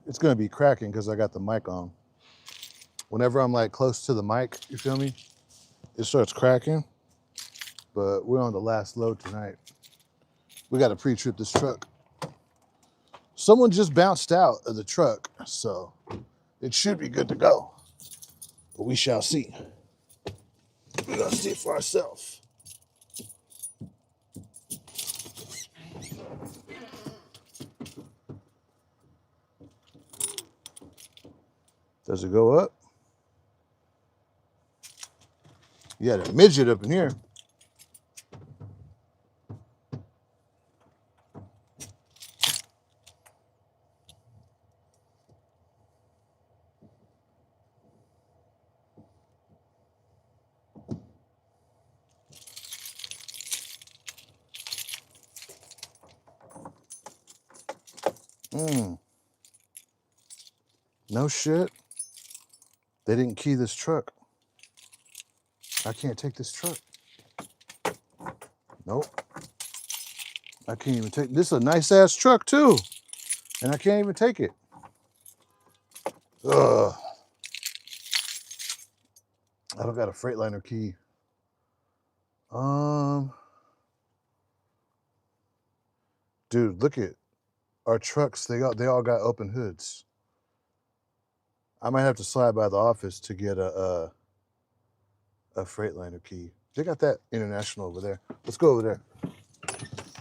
It's gonna be cracking because I got the mic on. Whenever I'm like close to the mic, you feel me? It starts cracking. But we're on the last load tonight. We got to pre-trip this truck. Someone just bounced out of the truck, so it should be good to go. But we shall see. We're gonna see it for ourselves. Does it go up? You got a midget up in here. No shit. They didn't key this truck. I can't take this truck. Nope. I can't even take this. Is a nice ass truck too, and I can't even take it. Ugh. I don't got a Freightliner key. Dude, look at our trucks. They all got open hoods. I might have to slide by the office to get a Freightliner key. They got that international over there. Let's go over there.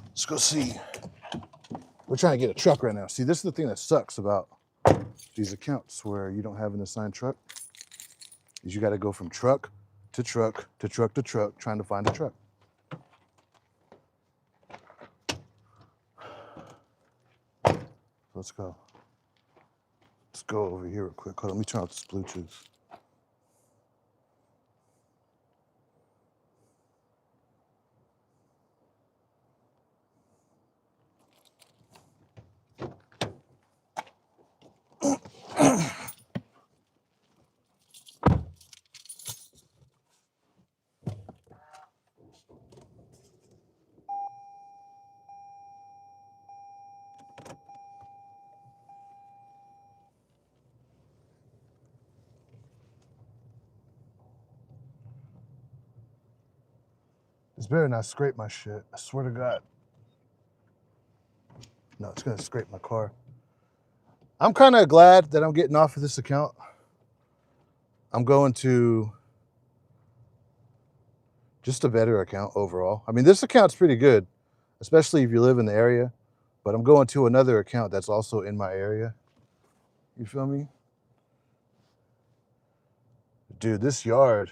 Let's go see. We're trying to get a truck right now. See, this is the thing that sucks about these accounts where you don't have an assigned truck. Is you got to go from truck to truck to truck to truck trying to find a truck. Let's go. Let's go over here real quick. Hold on, let me turn off this Bluetooth. This better not scrape my shit. I swear to God. No, it's gonna scrape my car. I'm kind of glad that I'm getting off of this account. I'm going to just a better account overall. I mean, this account's pretty good, especially if you live in the area, but I'm going to another account that's also in my area. You feel me? Dude, this yard,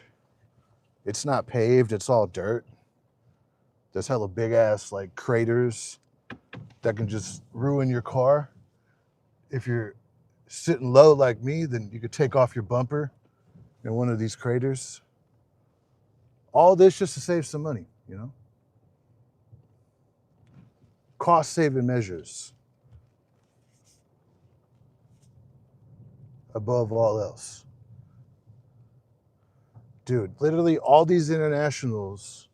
it's not paved, it's all dirt. There's hella big ass like craters that can just ruin your car. If you're sitting low like me, then you could take off your bumper in one of these craters. All this just to save some money, you know? Cost saving measures above all else. Dude, literally all these internationals,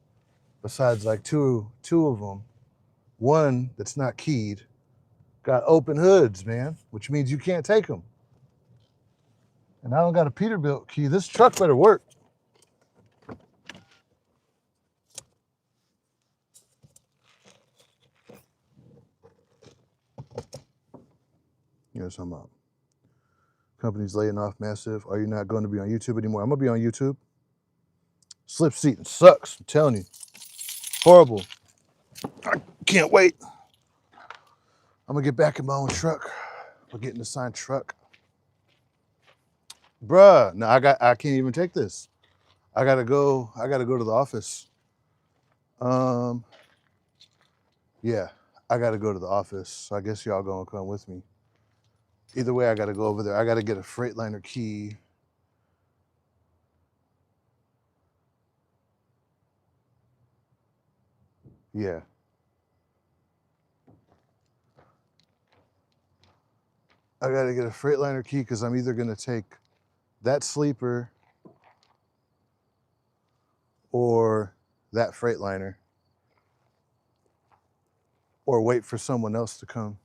besides like two of them, one that's not keyed, got open hoods, man, which means you can't take them. And I don't got a Peterbilt key. This truck better work. You know what I'm talking about. Company's laying off massive. Are you not going to be on YouTube anymore? I'm going to be on YouTube. Slip seating sucks. I'm telling you. Horrible. I can't wait. I'm going to get back in my own truck. We're getting an assigned truck. Bruh, no, I can't even take this. I gotta go to the office. Yeah, I gotta go to the office. So I guess y'all gonna come with me. Either way, I gotta go over there. I gotta get a Freightliner key. Yeah. I gotta get a Freightliner key because I'm either gonna take that sleeper or that Freightliner or wait for someone else to come.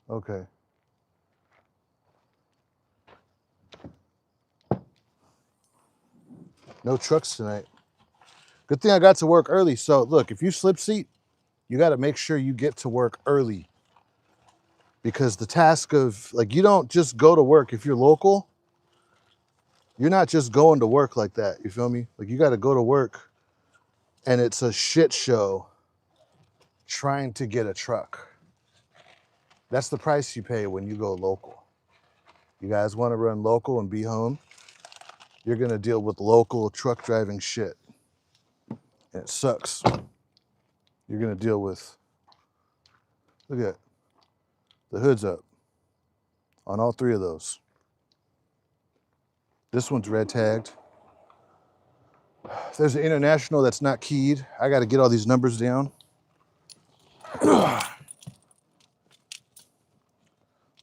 Okay. No trucks tonight. Good thing I got to work early. So look, if you slip seat, you got to make sure you get to work early, because the task of, like, you don't just go to work. If you're local, you're not just going to work like that. You feel me? Like, you got to go to work and it's a shit show trying to get a truck. That's the price you pay when you go local. You guys want to run local and be home, you're going to deal with local truck driving shit. And it sucks. You're going to deal with, look at the hood's up on all three of those. This one's red tagged. There's an international that's not keyed. I got to get all these numbers down.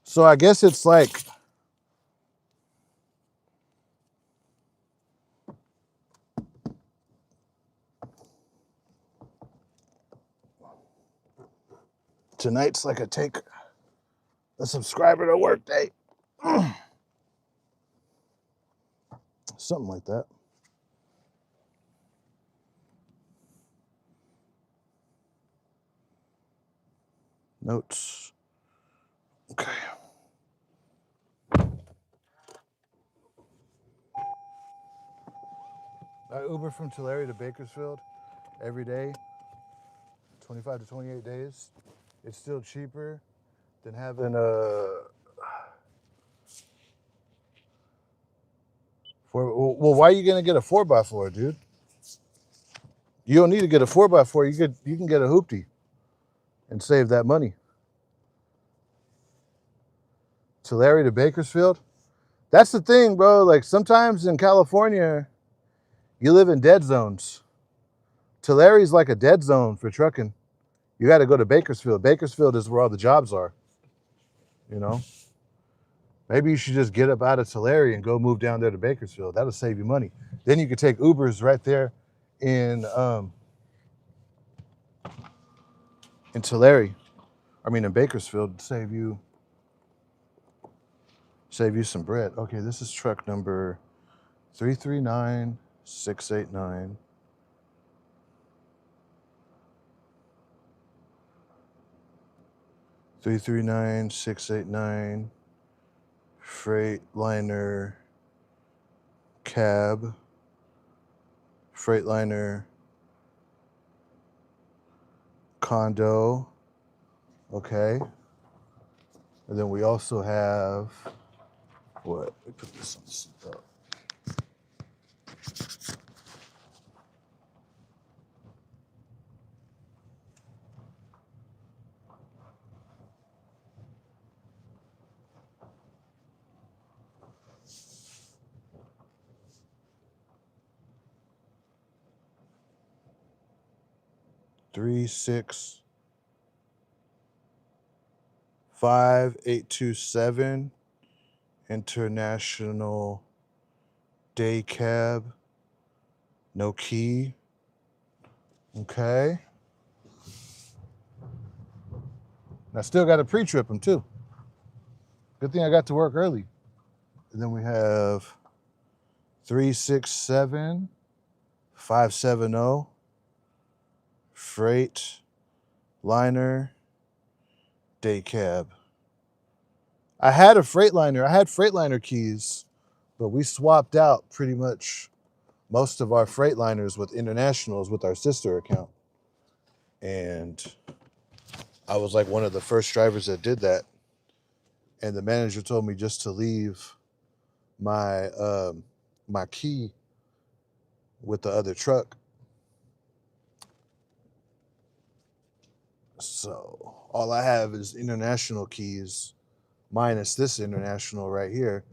So I guess it's like, tonight's like a take a subscriber to work day. Something like that. Notes. Okay. I Uber from Tulare to Bakersfield every day, 25 to 28 days. It's still cheaper than having well, why are you gonna get a 4x4, dude? You don't need to get a 4x4. You can get a hoopty and save that money. Tulare to Bakersfield. That's the thing, bro. Like, sometimes in California, you live in dead zones. Tulare's like a dead zone for trucking. You got to go to Bakersfield. Bakersfield is where all the jobs are. You know, maybe you should just get up out of Tulare and go move down there to Bakersfield. That'll save you money. Then you could take Ubers right there in Tulare. I mean, in Bakersfield, save you some bread. Okay, this is truck number 339689. 339689. Freightliner cab. Freightliner condo. Okay. And then we also have, what? We put this on the seat up. Three, 6, 5, 827 International Day Cab. No key. Okay. And I still got to pre-trip them too. Good thing I got to work early. And then we have 367 570 Freight Liner Day Cab. I had a Freightliner. I had Freightliner keys, but we swapped out pretty much most of our Freightliners with Internationals with our sister account. And I was like one of the first drivers that did that. And the manager told me just to leave my my key with the other truck. So all I have is International keys minus this International right here.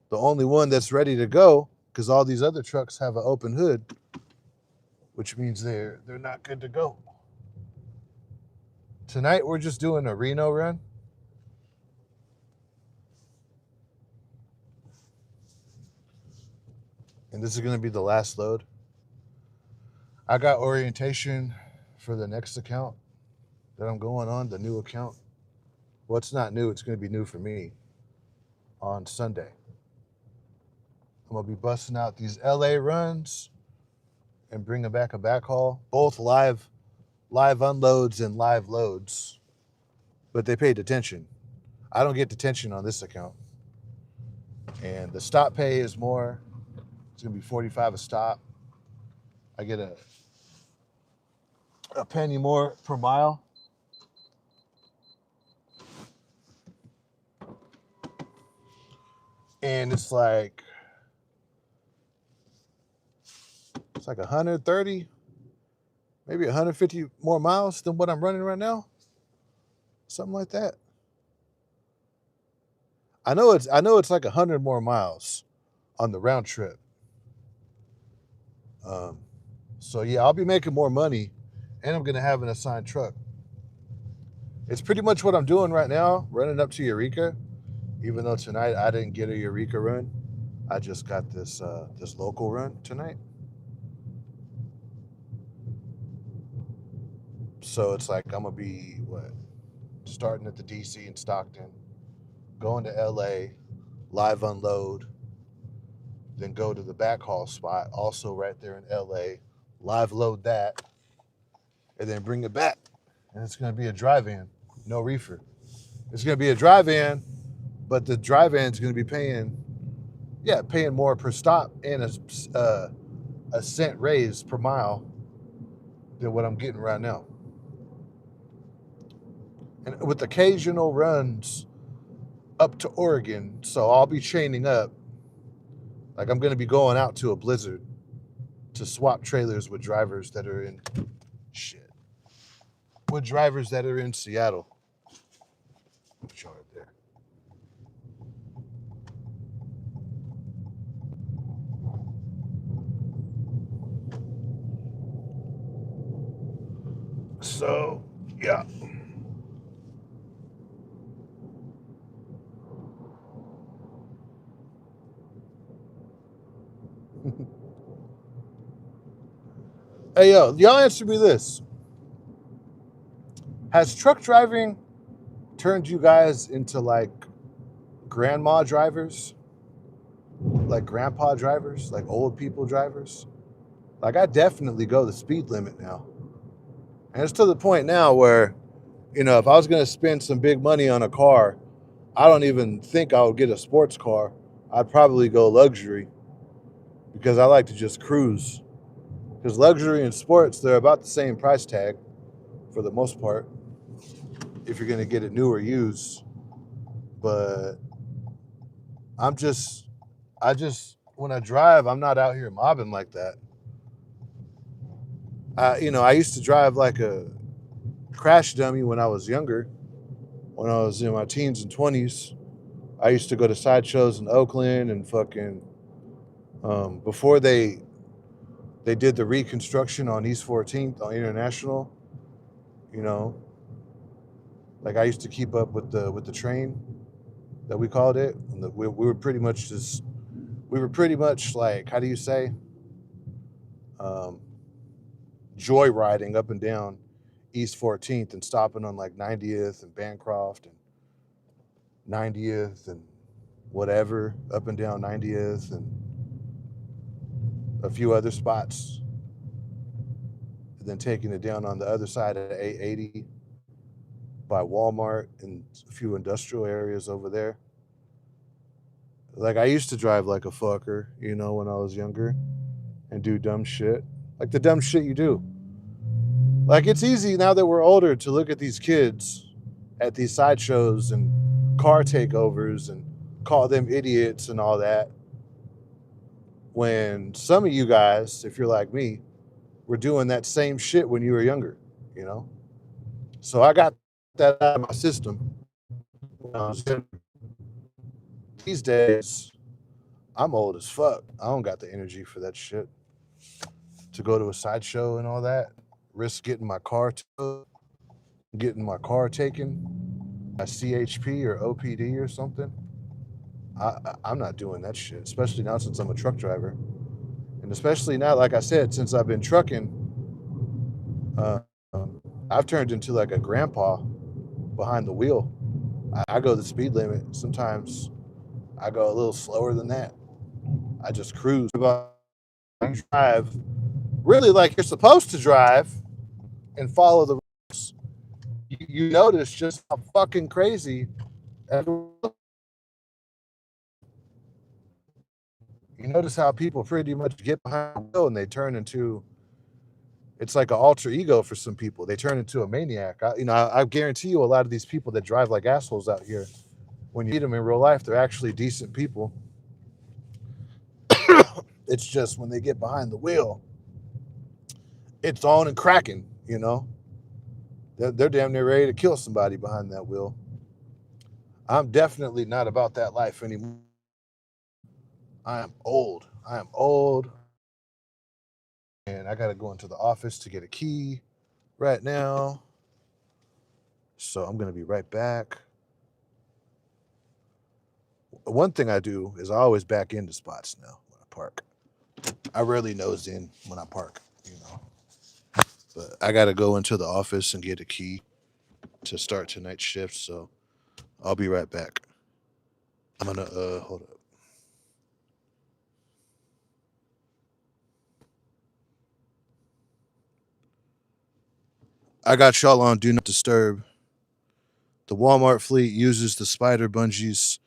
The only one that's ready to go, because all these other trucks have an open hood, which means they're not good to go. Tonight we're just doing a Reno run. And this is going to be the last load. I got orientation for the next account that I'm going on, the new account. Well, it's not new. It's going to be new for me on Sunday. I'm gonna be busting out these LA runs and bringing back a backhaul, both live unloads and live loads. But they pay detention. I don't get detention on this account. And the stop pay is more. It's gonna be 45 a stop. I get a penny more per mile. And it's like 130, maybe 150 more miles than what I'm running right now. Something like that. I know it's like 100 more miles on the round trip. So yeah, I'll be making more money, and I'm gonna have an assigned truck. It's pretty much what I'm doing right now, running up to Eureka. Even though tonight I didn't get a Eureka run, I just got this local run tonight. So it's like I'm gonna be starting at the DC in Stockton, going to LA, live unload, then go to the backhaul spot, also right there in LA, live load that, and then bring it back. And it's gonna be a drive-in, no reefer. It's gonna be a drive-in, but the drive-in is gonna be paying more per stop and a cent raise per mile than what I'm getting right now. And with occasional runs up to Oregon, so I'll be chaining up. Like I'm going to be going out to a blizzard to swap trailers with drivers that are in Seattle. Put you right there. So, yeah. Hey, yo, y'all answer me this. Has truck driving turned you guys into like grandma drivers? Like grandpa drivers? Like old people drivers? Like I definitely go the speed limit now. And it's to the point now where, if I was going to spend some big money on a car, I don't even think I would get a sports car. I'd probably go luxury because I like to just cruise. Because luxury and sports, they're about the same price tag for the most part if you're going to get it new or used. But when I drive, I'm not out here mobbing like that. I used to drive like a crash dummy when I was younger. When I was in my teens and 20s, I used to go to sideshows in Oakland and fucking before they did the reconstruction on East 14th on International. Like I used to keep up with the train that we called it. And we were pretty much like, how do you say, joyriding up and down East 14th and stopping on like 90th and Bancroft and 90th and whatever up and down 90th and a few other spots, and then taking it down on the other side of 880 by Walmart and a few industrial areas over there. Like I used to drive like a fucker, when I was younger and do dumb shit. Like the dumb shit you do. Like it's easy now that we're older to look at these kids at these sideshows and car takeovers and call them idiots and all that. When some of you guys, if you're like me, were doing that same shit when you were younger, So I got that out of my system when I was younger. These days, I'm old as fuck. I don't got the energy for that shit. To go to a sideshow and all that, risk getting my car taken, a CHP or OPD or something. I'm not doing that shit, especially now since I'm a truck driver. And especially now, like I said, since I've been trucking, I've turned into like a grandpa behind the wheel. I go the speed limit. Sometimes I go a little slower than that. I just cruise. Drive really like you're supposed to drive and follow the rules. You notice just how fucking crazy everyone. You notice how people pretty much get behind the wheel and they turn into, it's like an alter ego for some people. They turn into a maniac. I guarantee you a lot of these people that drive like assholes out here, when you meet them in real life, they're actually decent people. It's just when they get behind the wheel, it's on and cracking, you know? They're damn near ready to kill somebody behind that wheel. I'm definitely not about that life anymore. I am old. I am old. And I got to go into the office to get a key right now. So I'm going to be right back. One thing I do is I always back into spots now when I park. I rarely nose in when I park, you know. But I got to go into the office and get a key to start tonight's shift. So I'll be right back. I'm going to, hold up. I got y'all on Do Not Disturb. The Walmart fleet uses the spider bungees.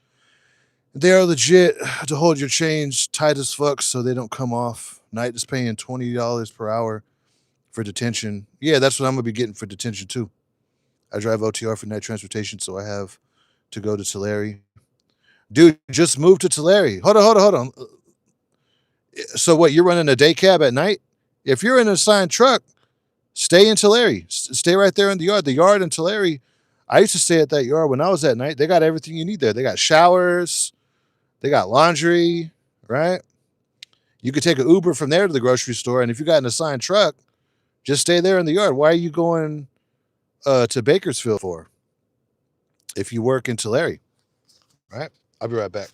They are legit to hold your chains tight as fuck so they don't come off. Knight is paying $20 per hour for detention. Yeah, that's what I'm going to be getting for detention too. I drive OTR for night transportation, so I have to go to Tulare. Dude, just moved to Tulare. Hold on. So what, you're running a day cab at night? If you're in an assigned truck, stay in Tulare. Stay right there in the yard. The yard in Tulare, I used to stay at that yard when I was at night. They got everything you need there. They got showers. They got laundry, right? You could take an Uber from there to the grocery store, and if you got an assigned truck, just stay there in the yard. Why are you going to Bakersfield for if you work in Tulare, right? I'll be right back.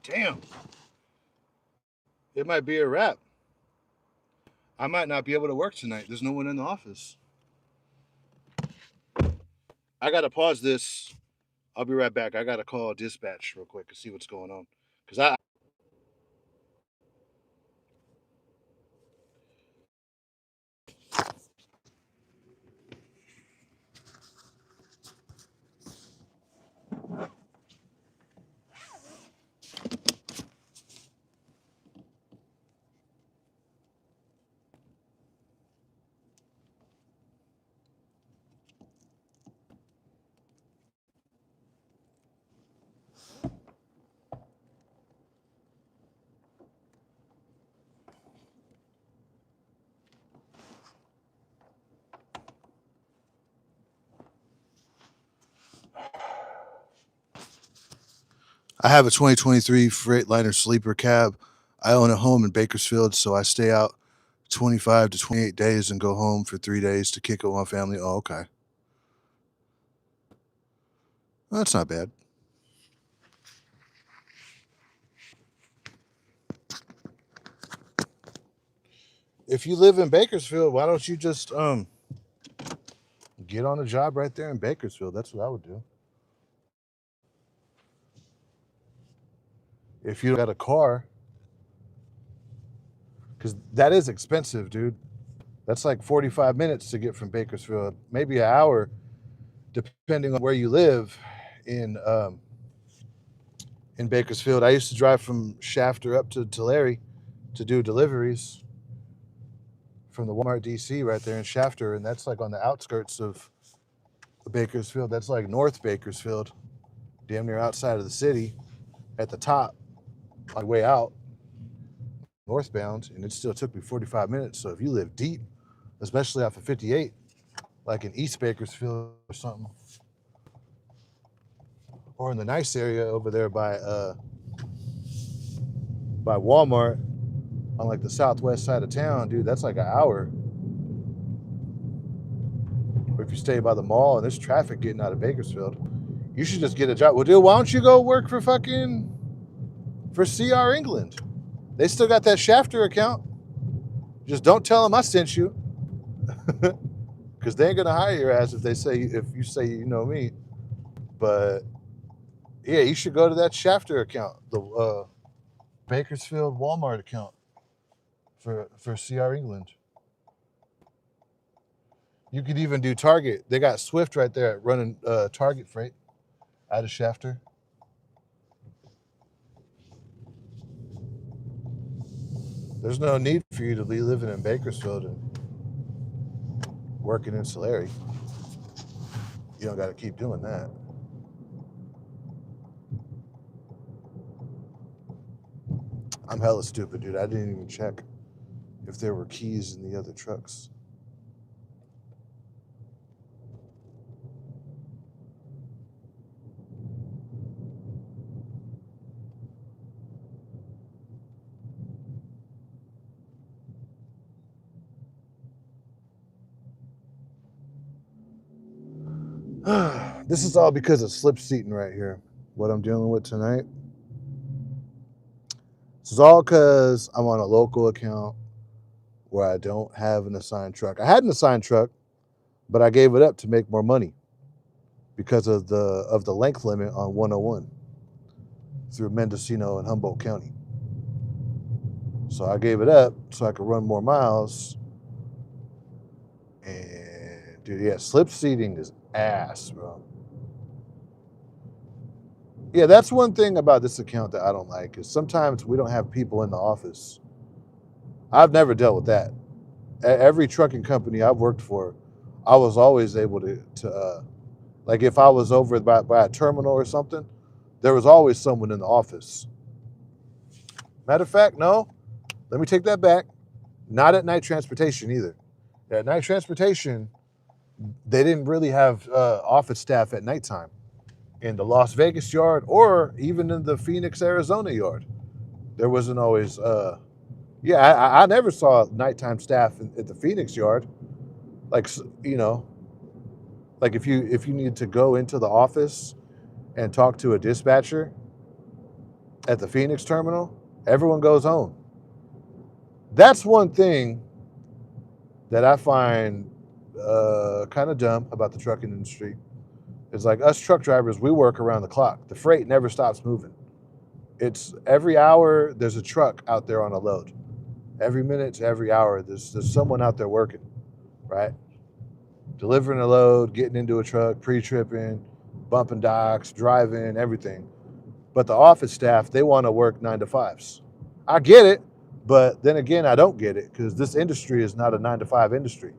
Damn, it might be a wrap. I might not be able to work tonight. There's no one in the office. I gotta pause this. I'll be right back. I gotta call dispatch real quick and see what's going on. Cause I have a 2023 Freightliner sleeper cab. I own a home in Bakersfield, so I stay out 25 to 28 days and go home for 3 days to kick it with my family. Oh, okay. Well, that's not bad. If you live in Bakersfield, why don't you just get on a job right there in Bakersfield? That's what I would do. If you got a car, because that is expensive, dude. That's like 45 minutes to get from Bakersfield, maybe an hour, depending on where you live in Bakersfield. I used to drive from Shafter up to Tulare to do deliveries from the Walmart DC right there in Shafter, and that's like on the outskirts of Bakersfield. That's like North Bakersfield, damn near outside of the city, at the top, on the way out, northbound, and it still took me 45 minutes. So if you live deep, especially off of 58, like in East Bakersfield or something, or in the nice area over there by Walmart on like the southwest side of town, dude, that's like an hour. Or if you stay by the mall and there's traffic getting out of Bakersfield, you should just get a job. Well, dude, why don't you go work for CR England? They still got that Shafter account. Just don't tell them I sent you, because they ain't gonna hire your ass if you say you know me. But yeah, you should go to that Shafter account, the Bakersfield Walmart account for CR England. You could even do Target. They got Swift right there running Target freight out of Shafter. There's no need for you to be living in Bakersfield and working in Tulare. You don't got to keep doing that. I'm hella stupid, dude. I didn't even check if there were keys in the other trucks. This is all because of slip seating right here. What I'm dealing with tonight. This is all because I'm on a local account where I don't have an assigned truck. I had an assigned truck, but I gave it up to make more money because of the length limit on 101 through Mendocino and Humboldt County. So I gave it up so I could run more miles. And dude, yeah, slip seating is ass, bro. Yeah, that's one thing about this account that I don't like is sometimes we don't have people in the office. I've never dealt with that. Every trucking company I've worked for, I was always able to like if I was over by a terminal or something, there was always someone in the office. Matter of fact, no, let me take that back. Not at night transportation either. At night transportation, they didn't really have office staff at nighttime in the Las Vegas yard or even in the Phoenix, Arizona yard. There wasn't always, I never saw nighttime staff at the Phoenix yard. Like, you know, like if you need to go into the office and talk to a dispatcher at the Phoenix terminal, everyone goes home. That's one thing that I find kind of dumb about the trucking industry. It's like us truck drivers, we work around the clock. The freight never stops moving. It's every hour there's a truck out there on a load. Every minute to every hour there's someone out there working, right? Delivering a load, getting into a truck, pre-tripping, bumping docks, driving, everything. But the office staff, they want to work 9 to 5s. I get it, but then again, I don't get it because this industry is not a 9 to 5 industry.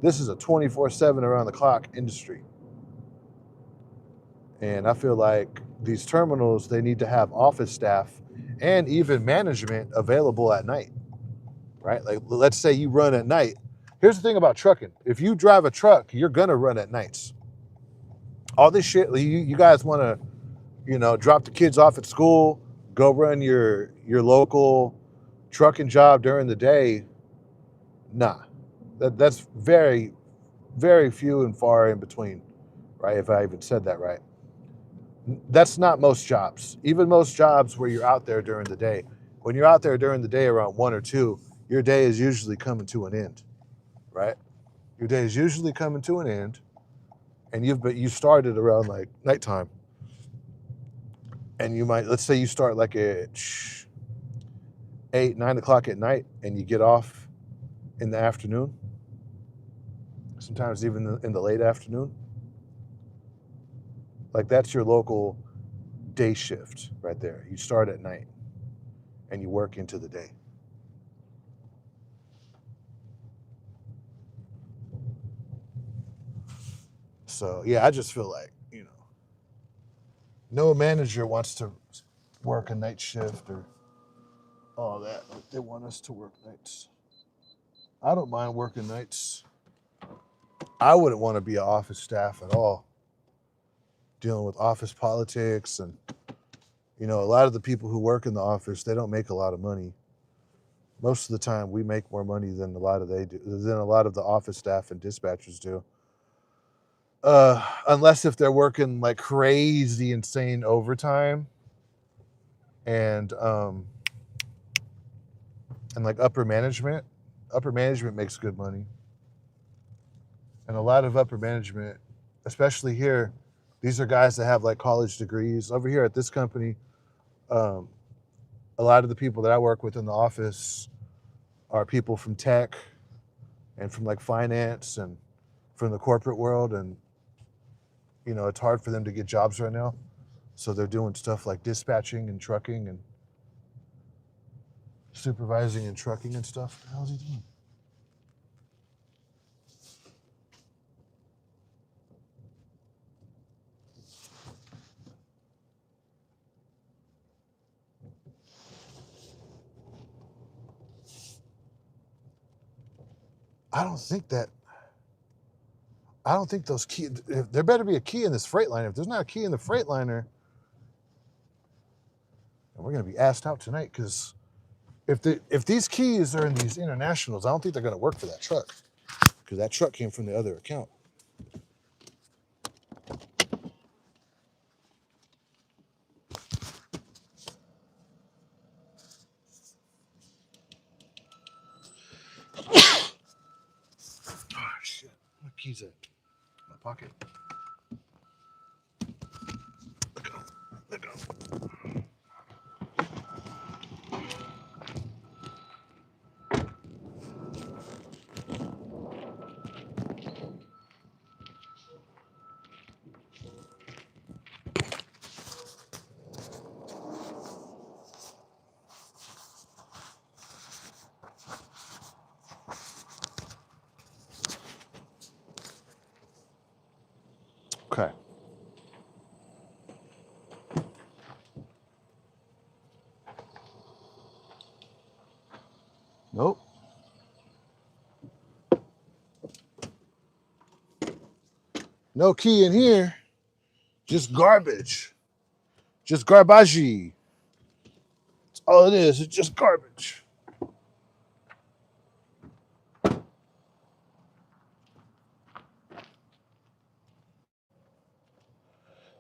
This is a 24/7 around the clock industry. And I feel like these terminals, they need to have office staff and even management available at night, right? Like, let's say you run at night. Here's the thing about trucking. If you drive a truck, you're gonna run at nights. All this shit, you guys wanna, drop the kids off at school, go run your local trucking job during the day. Nah, that's very, very few and far in between, right? If I even said that right. That's not most jobs. Even most jobs where you're out there during the day. When you're out there during the day around 1 or 2, your day is usually coming to an end, right? Your day is usually coming to an end, and you started around like nighttime, and let's say you start like at 8, 9 o'clock at night, and you get off in the afternoon. sometimes even in the late afternoon. Like that's your local day shift right there. You start at night and you work into the day. So yeah, I just feel like, no manager wants to work a night shift or all that. They want us to work nights. I don't mind working nights. I wouldn't want to be an office staff at all, dealing with office politics. And a lot of the people who work in the office, they don't make a lot of money. Most of the time we make more money than a lot of the office staff and dispatchers do. Unless if they're working like crazy insane overtime and like upper management makes good money. And a lot of upper management, especially here, these are guys that have like college degrees. Over here at this company, a lot of the people that I work with in the office are people from tech and from like finance and from the corporate world. And, it's hard for them to get jobs right now. So they're doing stuff like dispatching and trucking and supervising and trucking and stuff. What the hell is he doing? I don't think those keys. There better be a key in this Freightliner. If there's not a key in the Freightliner, we're gonna be asked out tonight. Because if these keys are in these internationals, I don't think they're gonna work for that truck. Because that truck came from the other account. Oh shit! My keys at my pocket. Let go. Okay. Nope. No key in here. Just garbage. Just garbage. That's all it is. It's just garbage.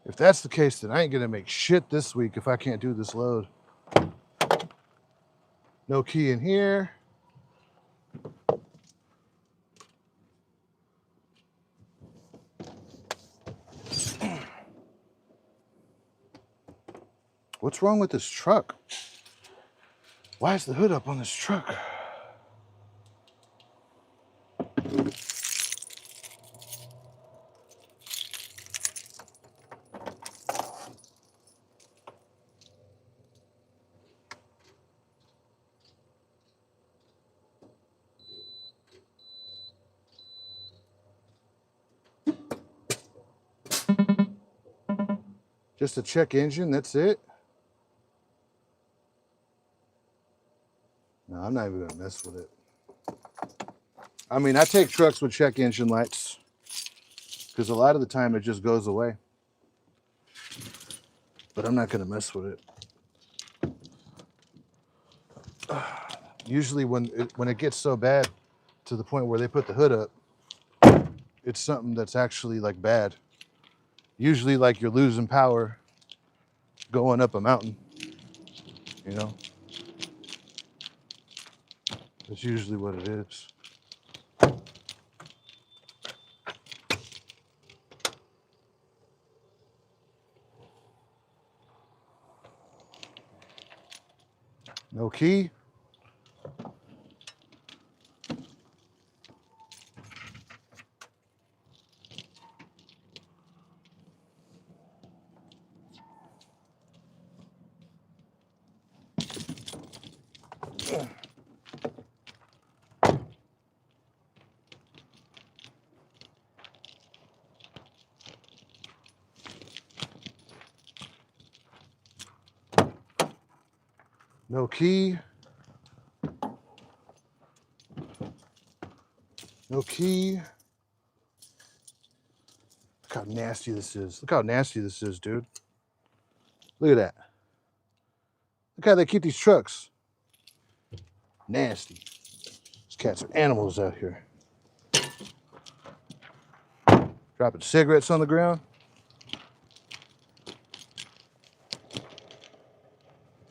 If that's the case, then I ain't gonna make shit this week if I can't do this load. No key in here. What's wrong with this truck? Why is the hood up on this truck? Just a check engine, that's it? No, I'm not even gonna mess with it. I mean, I take trucks with check engine lights because a lot of the time it just goes away. But I'm not gonna mess with it. Usually when it gets so bad to the point where they put the hood up, it's something that's actually like bad. Usually like you're losing power going up a mountain, you know? That's usually what it is. No key. No key. No key. Look how nasty this is. Look how nasty this is, dude. Look at that. Look how they keep these trucks. Nasty. These cats are animals out here. Dropping cigarettes on the ground.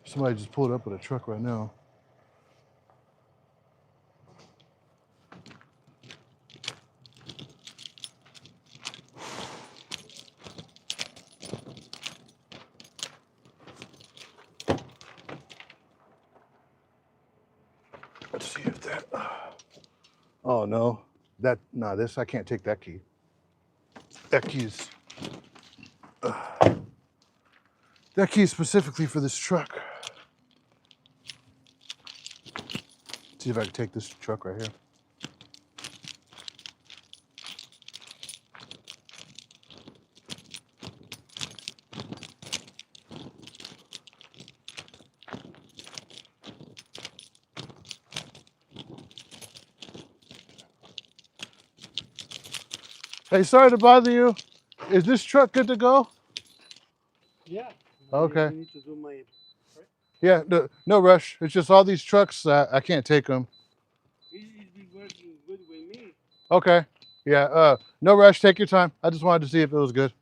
Somebody just pulled up with a truck right now. Let's see if that. Oh no, this I can't take that key. That key's. That key is specifically for this truck. See if I can take this truck right here. Hey, sorry to bother you. Is this truck good to go? Yeah. Okay. I need to do my. Right? Yeah, no rush. It's just all these trucks, I can't take them. It's been working good with me. Okay. Yeah, no rush. Take your time. I just wanted to see if it was good.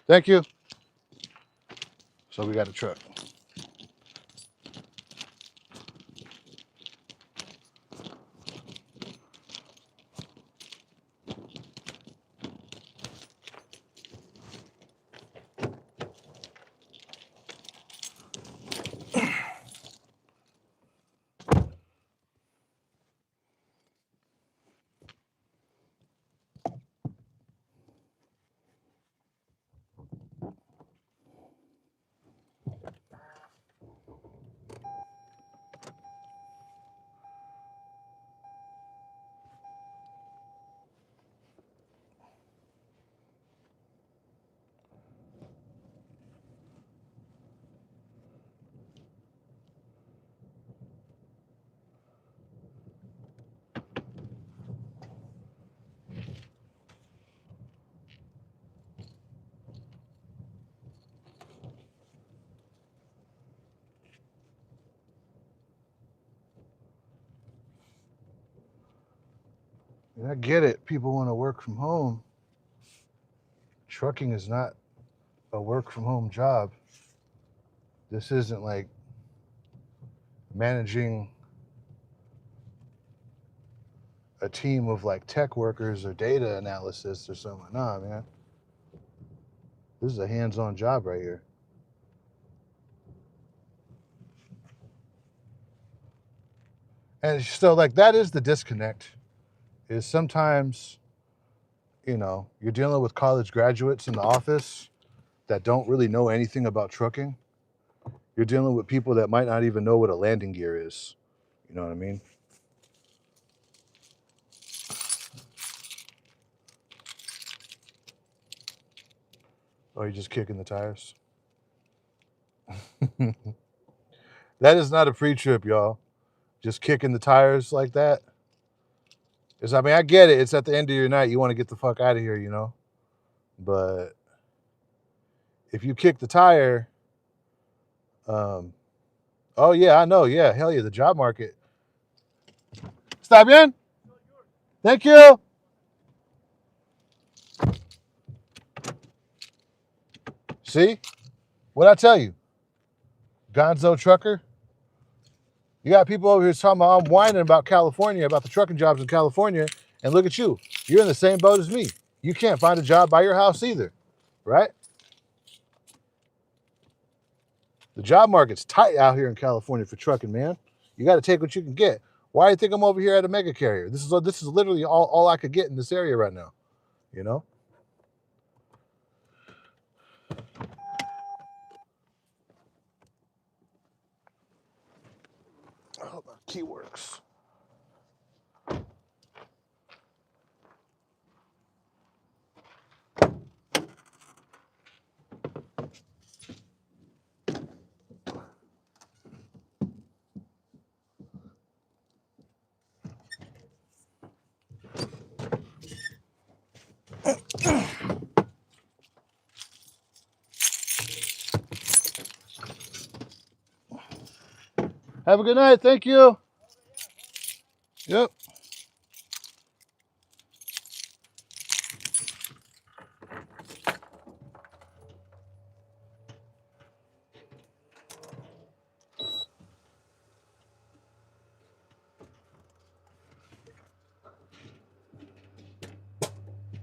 Thank you. So we got a truck. And I get it. People want to work from home. Trucking is not a work from home job. This isn't like managing a team of like tech workers or data analysis or something. Nah, man. This is a hands-on job right here. And so like that is the disconnect. Is sometimes, you're dealing with college graduates in the office that don't really know anything about trucking. You're dealing with people that might not even know what a landing gear is. You know what I mean? Oh, you're just kicking the tires? That is not a pre-trip, y'all. Just kicking the tires like that. I get it. It's at the end of your night. You want to get the fuck out of here, But if you kick the tire, oh yeah, I know. Yeah, hell yeah, the job market. Está bien? Thank you. See? What'd I tell you? Gonzo trucker. You got people over here talking about I'm whining about California, about the trucking jobs in California, and look at you. You're in the same boat as me. You can't find a job by your house either, right? The job market's tight out here in California for trucking, man. You got to take what you can get. Why do you think I'm over here at a mega carrier? This is literally all I could get in this area right now, you know? Hope my key works. Have a good night. Thank you. Yep.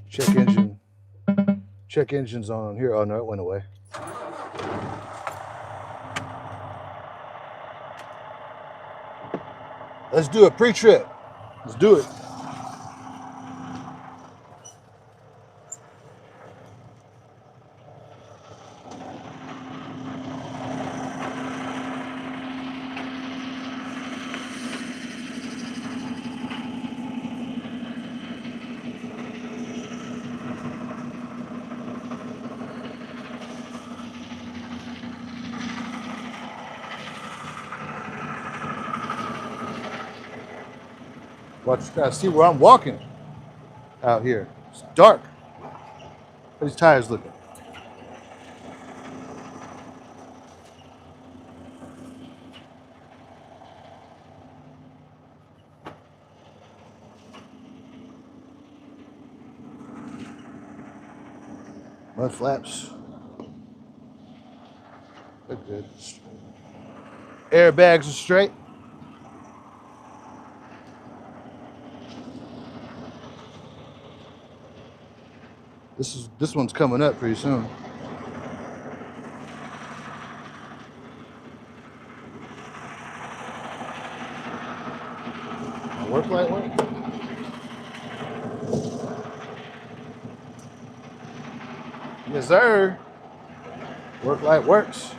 Check engine. Check engine's on here. Oh no, it went away. Let's do a pre-trip. Let's do it. Watch, gotta see where I'm walking out here. It's dark. How these tires looking? Mud flaps. Look good. Airbags are straight. This one's coming up pretty soon. Work light work. Yes, sir. Work light works.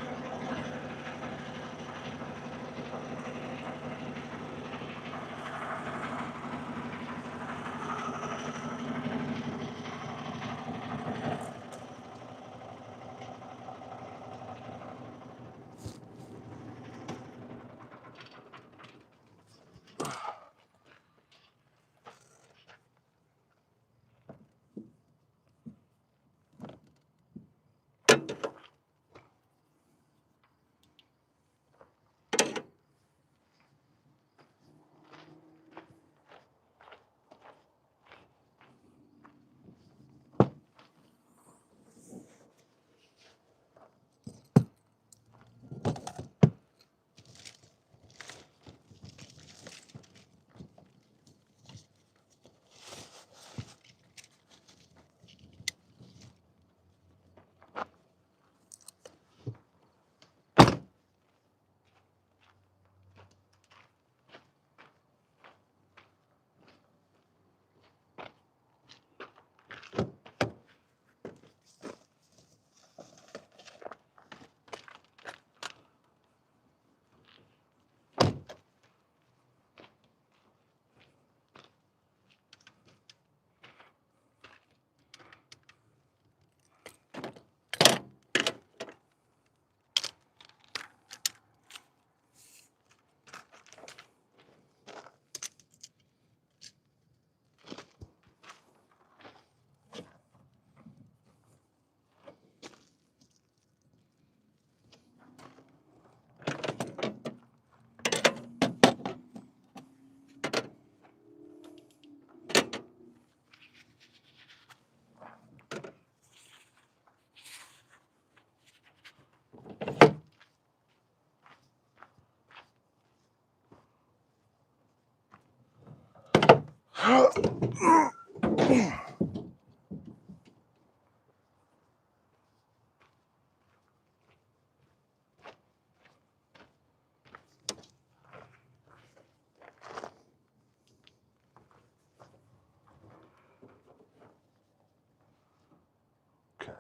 Okay,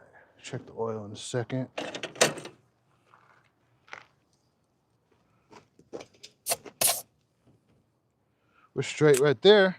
check the oil in a second. We're straight right there.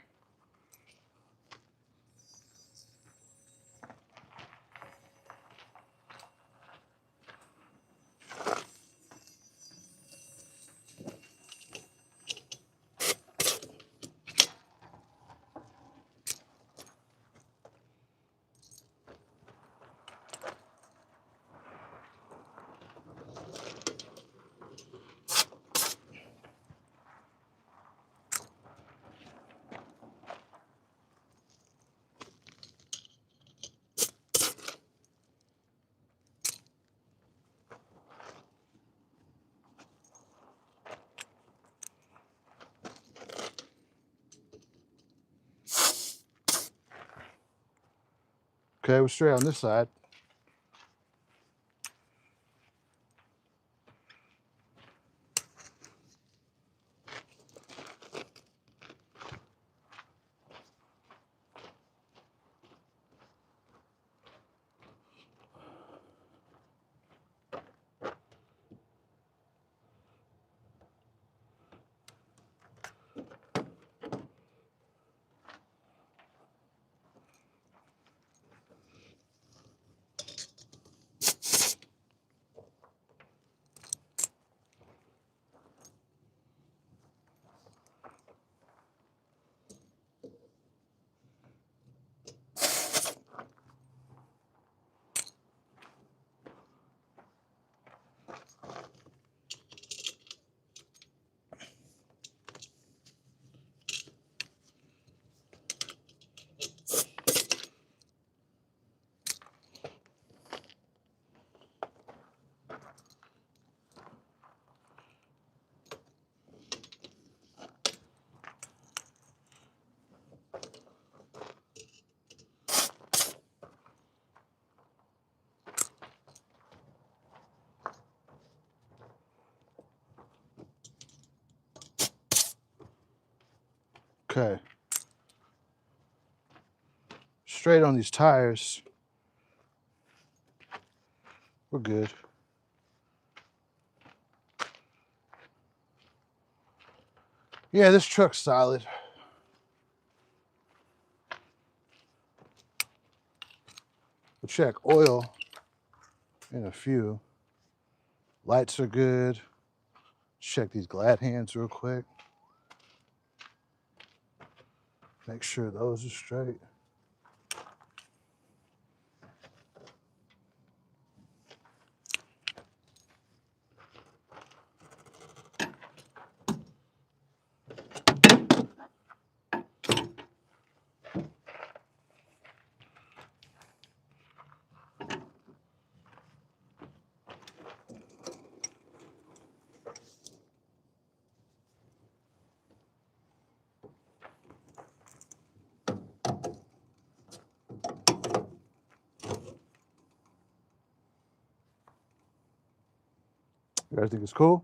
Okay, we're straight on this side. Okay. Straight on these tires. We're good. Yeah, this truck's solid. We'll check oil in a few. Lights are good. Check these glad hands real quick. Make sure those are straight. You guys think it's cool?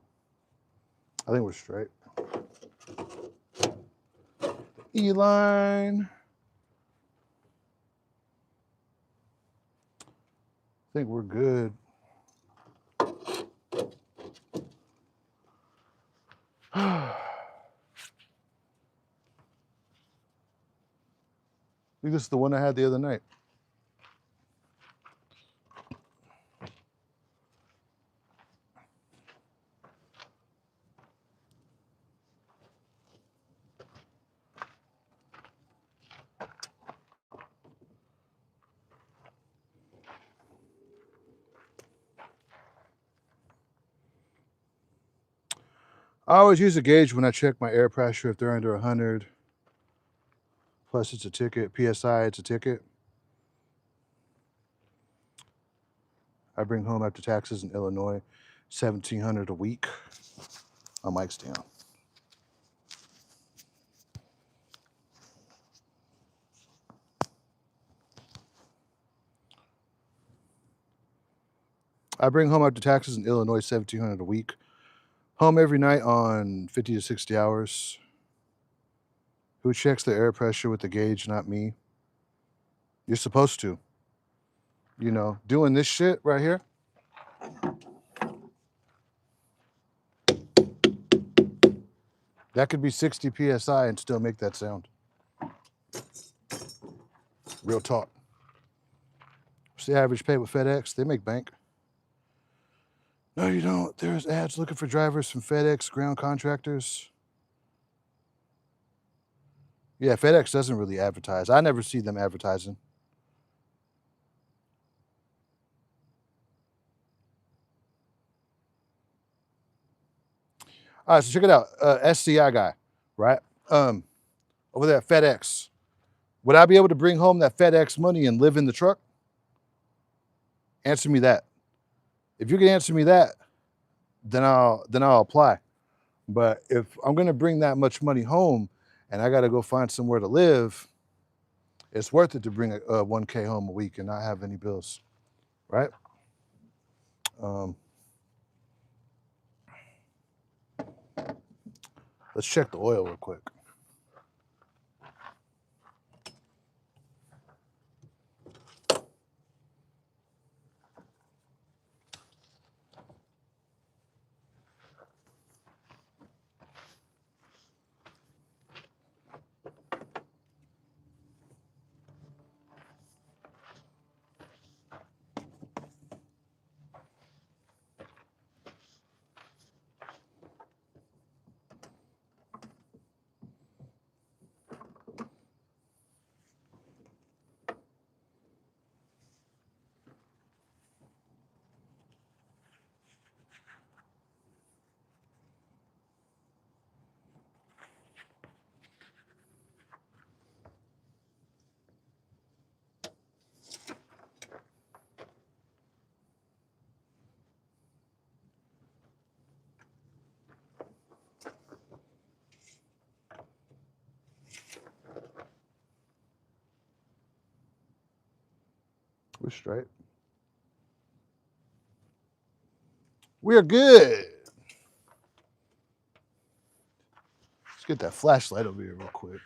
I think we're straight. E-line. I think we're good. I think this is the one I had the other night. I always use a gauge when I check my air pressure if they're under 100. Plus, it's a ticket. PSI, it's a ticket. I bring home after taxes in Illinois, $1,700 a week. My mic's down. I bring home after taxes in Illinois, $1,700 a week. Home every night on 50 to 60 hours. Who checks the air pressure with the gauge? Not me. You're supposed to. You know, doing this shit right here. That could be 60 psi and still make that sound. Real talk. What's the average pay with FedEx? They make bank. No, you don't. There's ads looking for drivers from FedEx, ground contractors. Yeah, FedEx doesn't really advertise. I never see them advertising. All right, so check it out. SCI guy, right? Over there at FedEx. Would I be able to bring home that FedEx money and live in the truck? Answer me that. If you can answer me that, then I'll apply. But if I'm gonna bring that much money home and I gotta go find somewhere to live, it's worth it to bring a 1K home a week and not have any bills, right? Let's check the oil real quick. We're straight. We're good. Let's get that flashlight over here real quick.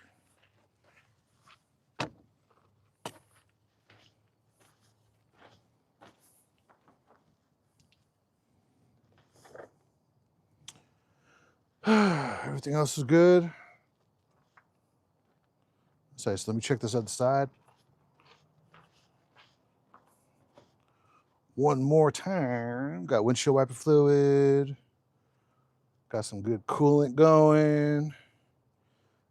Everything else is good. So let me check this other side. One more time. Got windshield wiper fluid. Got some good coolant going.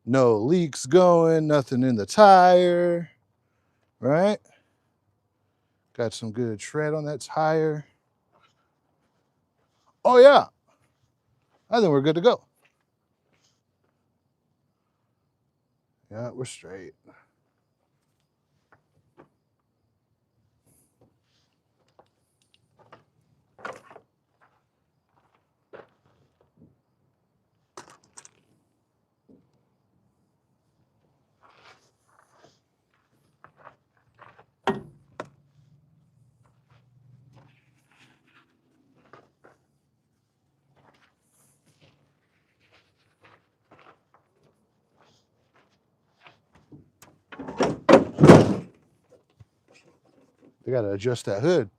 No leaks going. Nothing in the tire. Right? Got some good tread on that tire. Oh, yeah. I think we're good to go. Yeah, we're straight. They got to adjust that hood.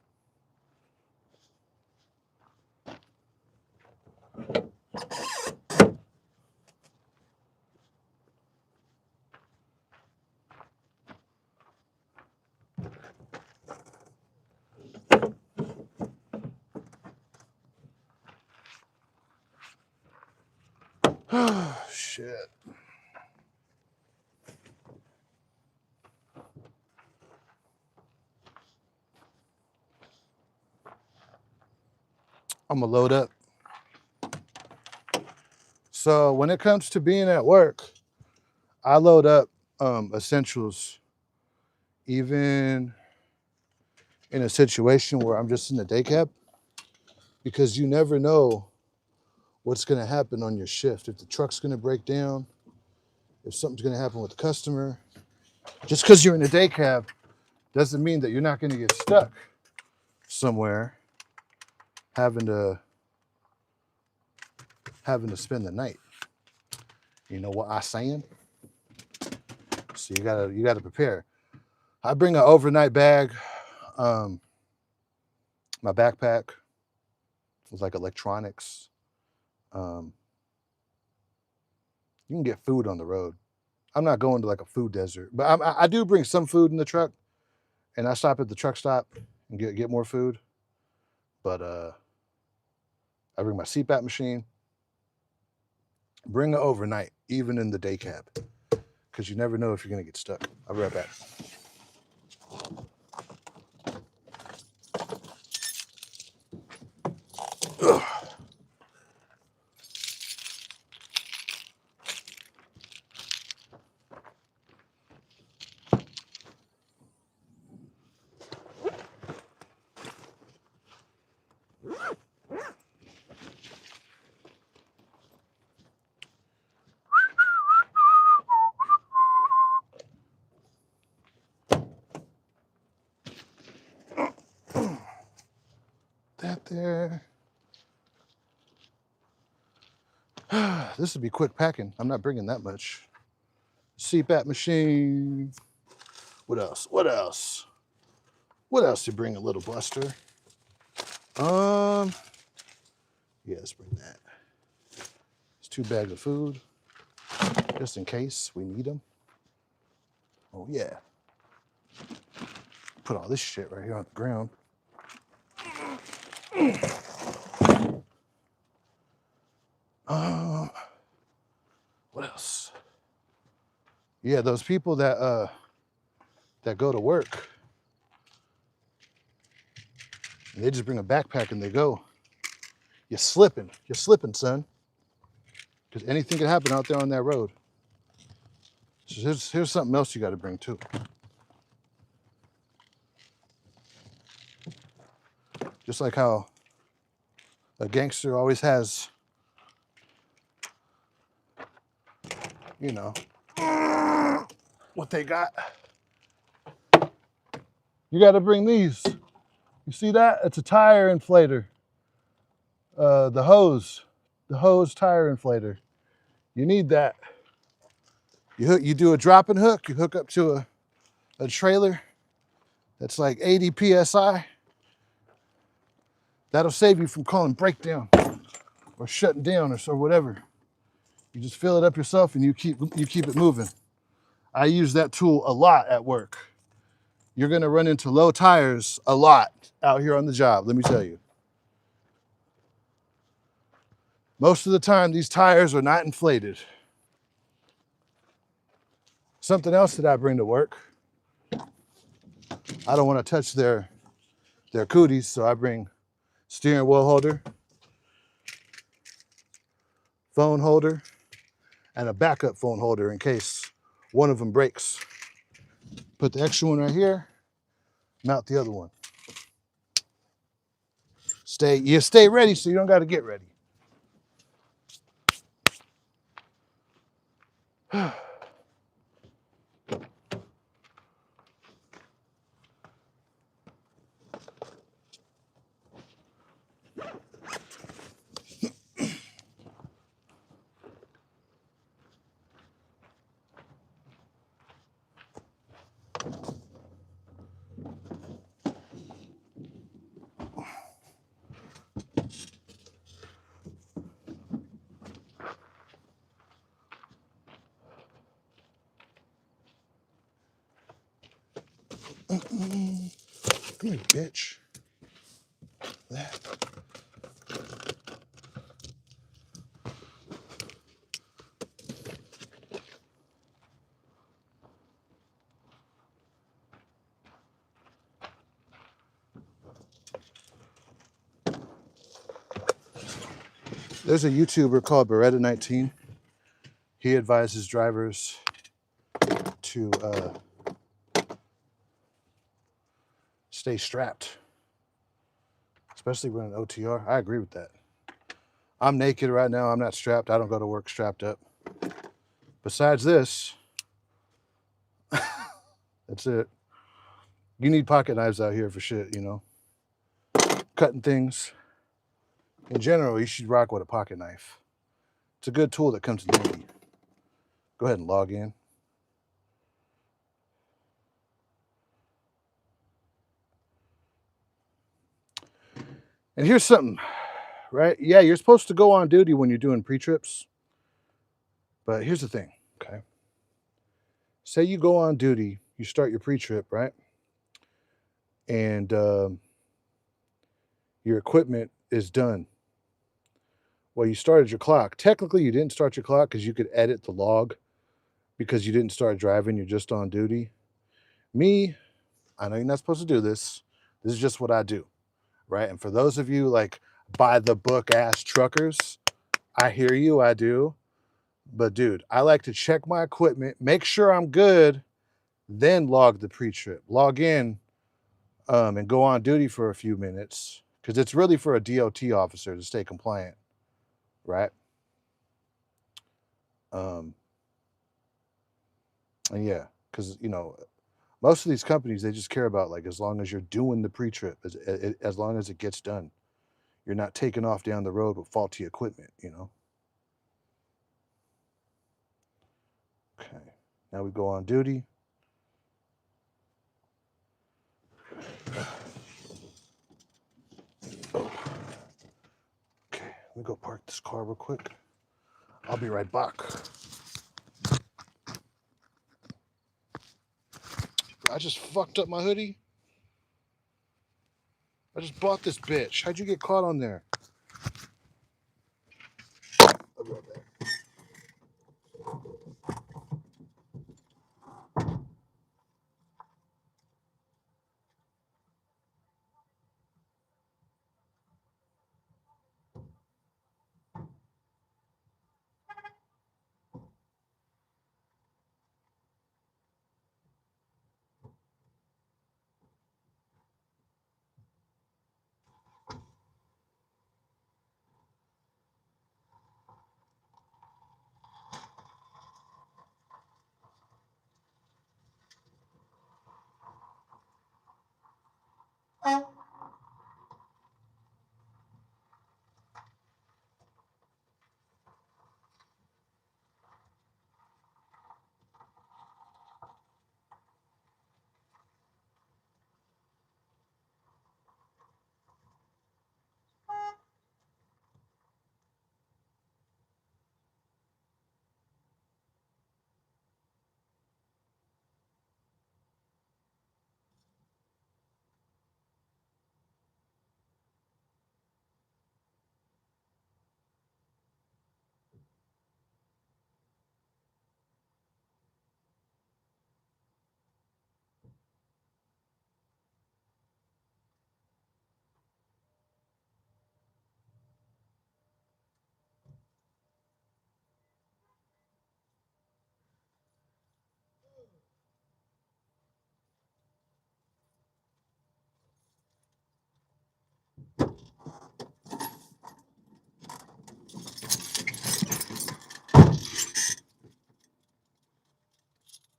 Shit. I'm going to load up. So when it comes to being at work, I load up essentials even in a situation where I'm just in the day cab, because you never know what's going to happen on your shift. If the truck's going to break down, if something's going to happen with the customer. Just because you're in a day cab doesn't mean that you're not going to get stuck somewhere having to spend the night. You know what I'm saying? So you gotta prepare. I bring an overnight bag, my backpack with like electronics, You can get food on the road. I'm not going to like a food desert, but I do bring some food in the truck, and I stop at the truck stop and get more food. But I bring my CPAP machine. Bring it overnight, even in the day cab, because you never know if you're gonna get stuck. I'll be right back. Ugh. That there. This would be quick packing. I'm not bringing that much. CPAP machine. What else? What else? What else to bring a little buster? Yeah, let's bring that. It's 2 bags of food, just in case we need them. Oh yeah. Put all this shit right here on the ground. What else? Yeah, those people that go to work, and they just bring a backpack and they go. You're slipping, son. Because anything could happen out there on that road. So here's something else you got to bring too. Just like how a gangster always has, you know, what they got. You got to bring these. You see that? It's a tire inflator. The hose tire inflator. You need that. You do a drop and hook. You hook up to a trailer that's like 80 psi. That'll save you from calling breakdown or shutting down or so whatever. You just fill it up yourself and you keep it moving. I use that tool a lot at work. You're gonna run into low tires a lot out here on the job, let me tell you. Most of the time, these tires are not inflated. Something else that I bring to work, I don't want to touch their cooties, so I bring steering wheel holder, phone holder, and a backup phone holder in case one of them breaks. Put the extra one right here, mount the other one. You stay ready so you don't got to get ready. Come here, bitch. That. There's a YouTuber called Beretta19. He advises drivers to stay strapped, especially when an OTR. I agree with that. I'm naked right now. I'm not strapped. I don't go to work strapped up. Besides this, that's it. You need pocket knives out here for shit, you know. Cutting things. In general, you should rock with a pocket knife. It's a good tool that comes in handy. Go ahead and log in. And here's something, right? Yeah, you're supposed to go on duty when you're doing pre-trips. But here's the thing, okay? Say you go on duty, you start your pre-trip, right? And your equipment is done. Well, you started your clock. Technically, you didn't start your clock because you could edit the log because you didn't start driving. You're just on duty. Me, I know you're not supposed to do this. This is just what I do, right? And for those of you like by the book ass truckers, I hear you, I do. But dude, I like to check my equipment, make sure I'm good, then log the pre-trip. Log in and go on duty for a few minutes because it's really for a DOT officer to stay compliant, right? And yeah, because most of these companies, they just care about like as long as you're doing the pre-trip, as long as it gets done, you're not taking off down the road with faulty equipment. Okay, now we go on duty. Oh. Okay, let me go park this car real quick. I'll be right back. I just fucked up my hoodie. I just bought this bitch. How'd you get caught on there? I'll be right back.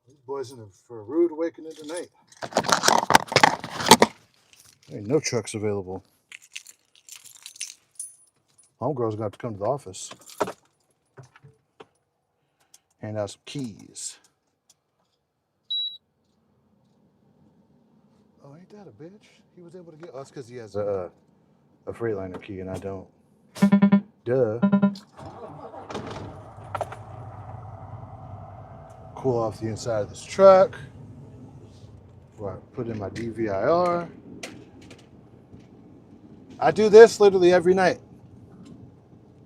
These boys in for a rude awakening tonight. Ain't no trucks available. Homegirl's gonna have to come to the office. Hand out some keys. Oh, ain't that a bitch? He was able to get us because he has a Freightliner key and I don't. Duh. Cool off the inside of this truck before I put in my DVIR. I do this literally every night.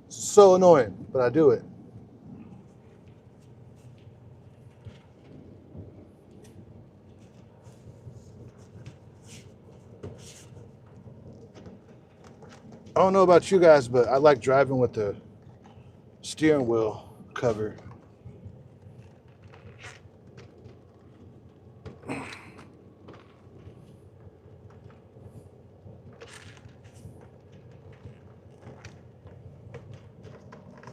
It's so annoying, but I do it. I don't know about you guys, but I like driving with the steering wheel cover.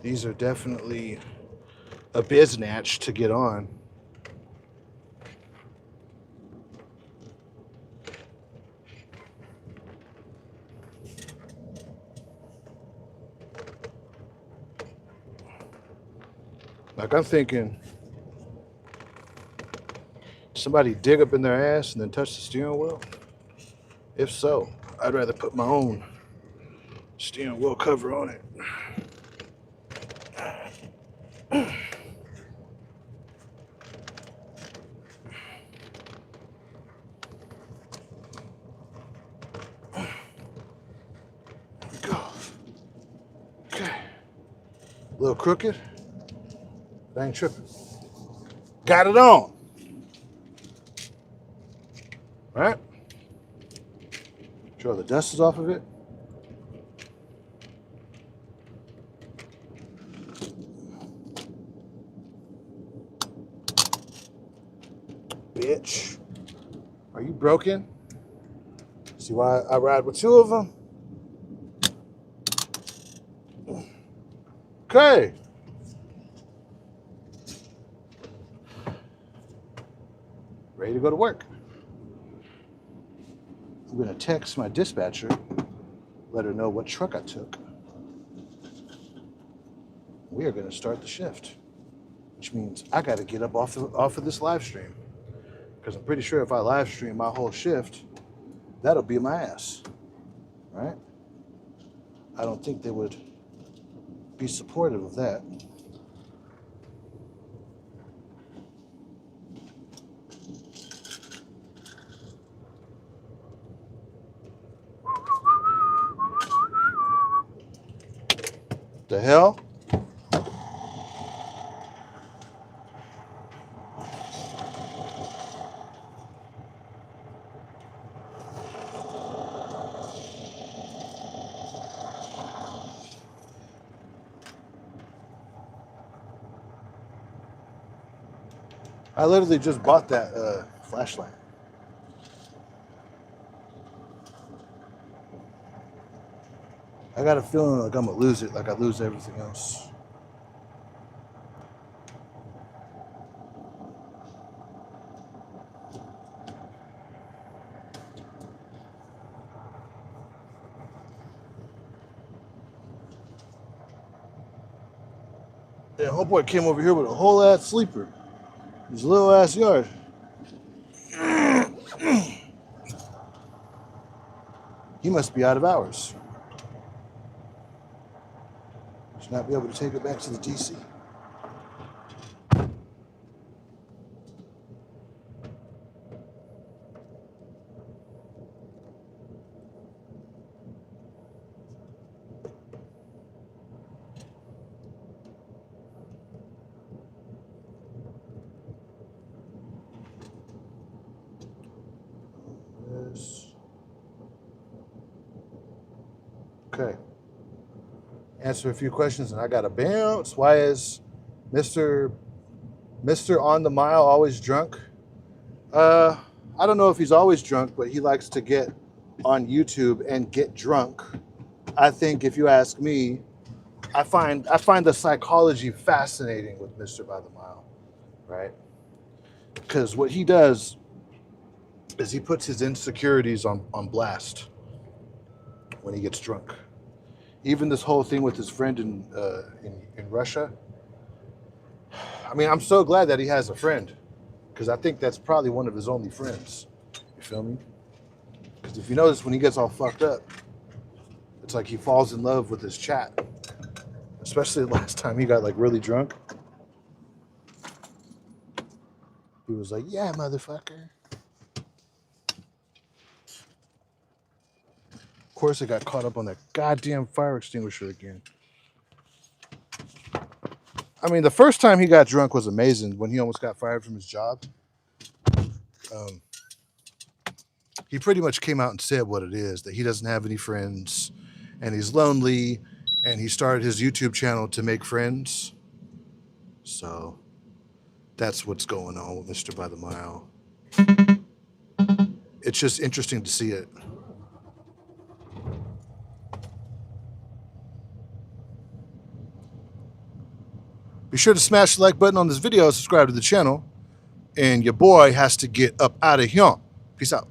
These are definitely a biznatch to get on. Like I'm thinking, somebody dig up in their ass and then touch the steering wheel? If so, I'd rather put my own steering wheel cover on it. little crooked. But I ain't tripping. Got it on. All right. Sure, the dust is off of it. Bitch. Are you broken? See why I ride with two of them? Okay. Ready to go to work. I'm going to text my dispatcher, let her know what truck I took. We are going to start the shift, which means I got to get up off of this live stream, because I'm pretty sure if I live stream my whole shift, that'll be my ass, right? I don't think they would be supportive of that. The hell? I literally just bought that flashlight. I got a feeling like I'm gonna lose it, like I lose everything else. Yeah, homeboy came over here with a whole ass sleeper. His little ass yard. He must be out of hours. Should not be able to take it back to the DC. Yes. Okay. Answer a few questions and I gotta bounce. Why is Mr. On the Mile always drunk? I don't know if he's always drunk, but he likes to get on YouTube and get drunk. I think if you ask me, I find the psychology fascinating with Mr. By the Mile, right? Because what he does is he puts his insecurities on blast when he gets drunk. Even this whole thing with his friend in Russia. I mean, I'm so glad that he has a friend, because I think that's probably one of his only friends. You feel me? Because if you notice, when he gets all fucked up, it's like he falls in love with his chat. Especially the last time he got like really drunk. He was like, "Yeah, motherfucker." Of course, I got caught up on that goddamn fire extinguisher again. I mean, the first time he got drunk was amazing, when he almost got fired from his job. He pretty much came out and said what it is, that he doesn't have any friends and he's lonely, and he started his YouTube channel to make friends. So that's what's going on with Mr. By the Mile. It's just interesting to see it. Be sure to smash the like button on this video, subscribe to the channel, and your boy has to get up out of here. Peace out.